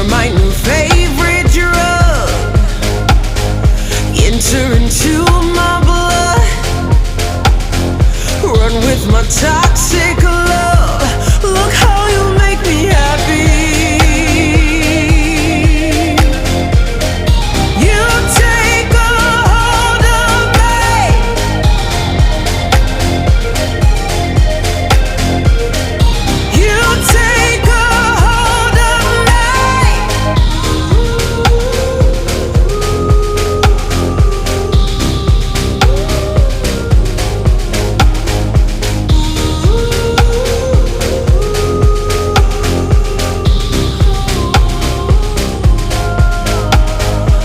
my new favorite drug. Enter into my blood. Run with my toxic love. Look how you make me happy. You take a hold of me. You take a hold of me.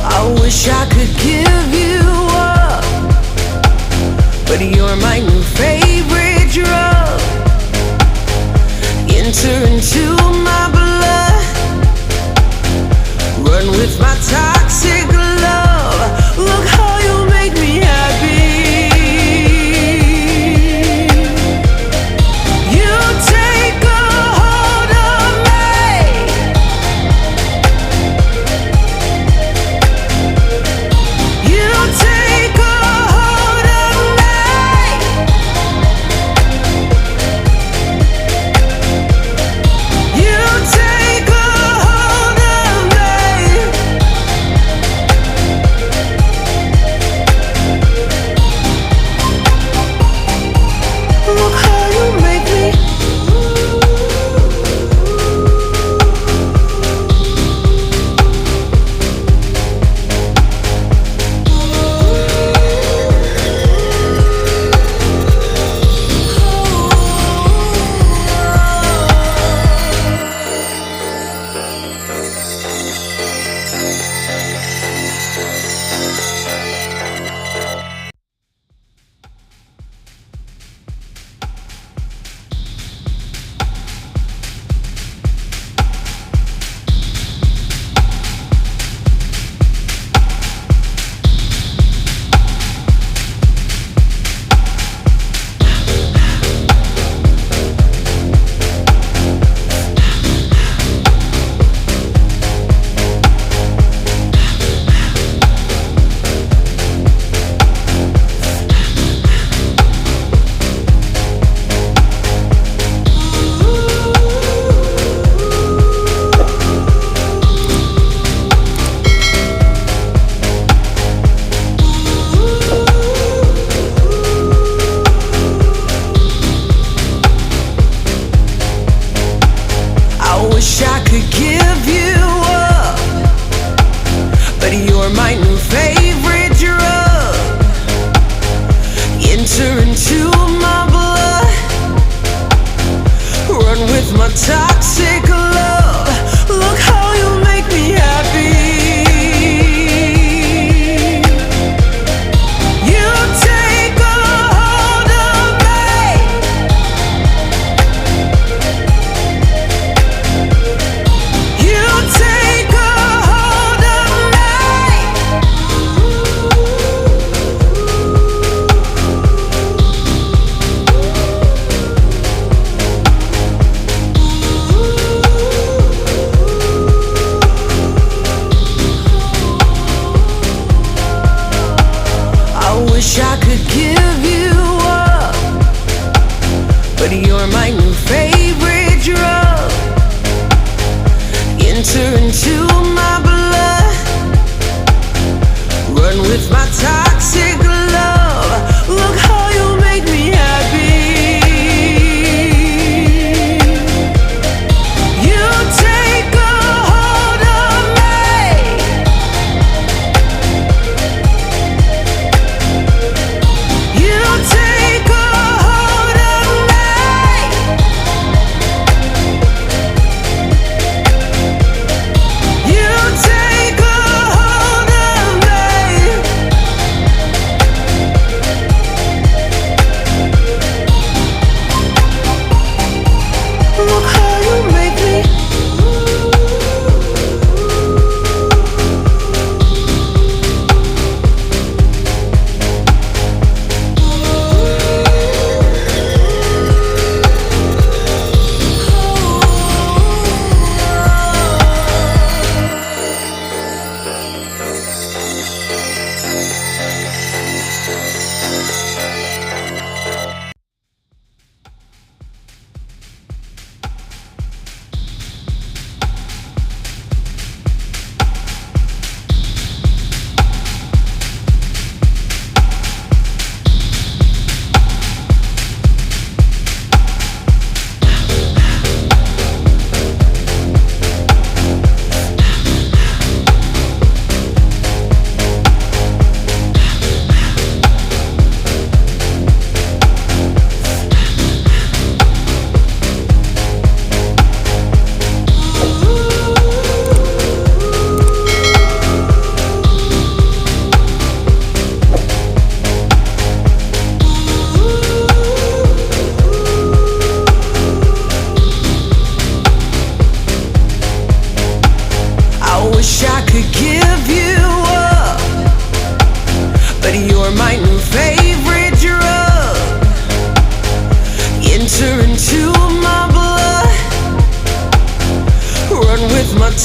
I wish I could give you up, but you're my new favorite drug. Enter into my blood. Run with my toxic love. Look how you make me happy. You take a hold of me. You take a hold of me. You take a hold of me.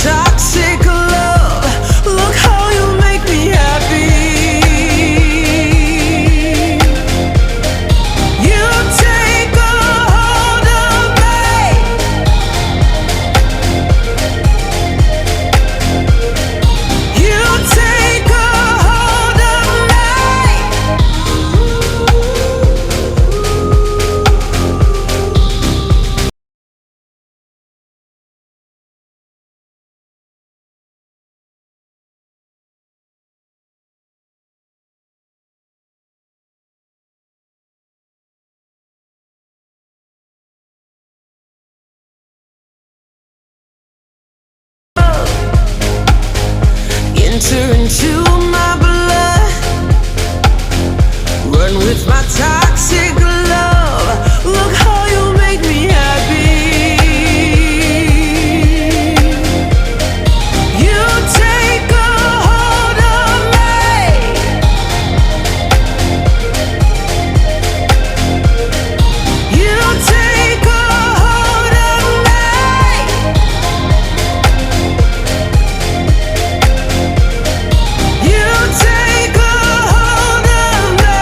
toxic love. Look how you make me happy. You take a hold of me. You take a hold of me. Enter into my blood. Run with my toxic love. Look how you make me happy. You take a hold of me. You take a hold of me. You take a hold of me.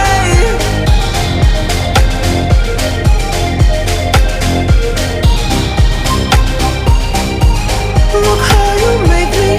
Look how you make me.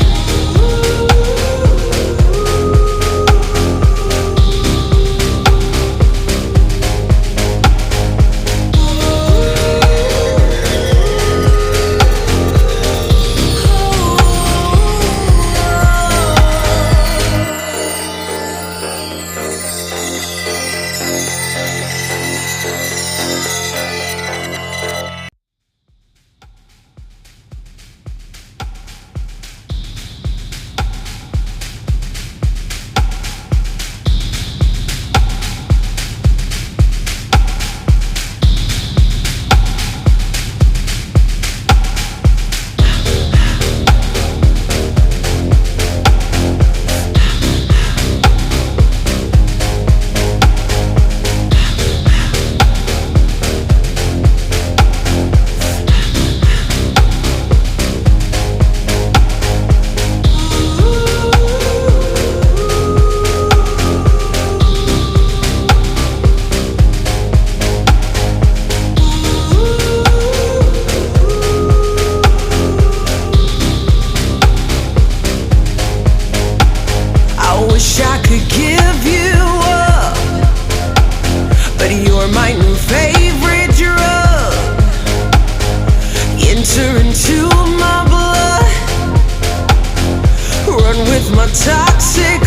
I wish I could give you up, but you're my new favorite drug. Enter into my blood. Run with my toxic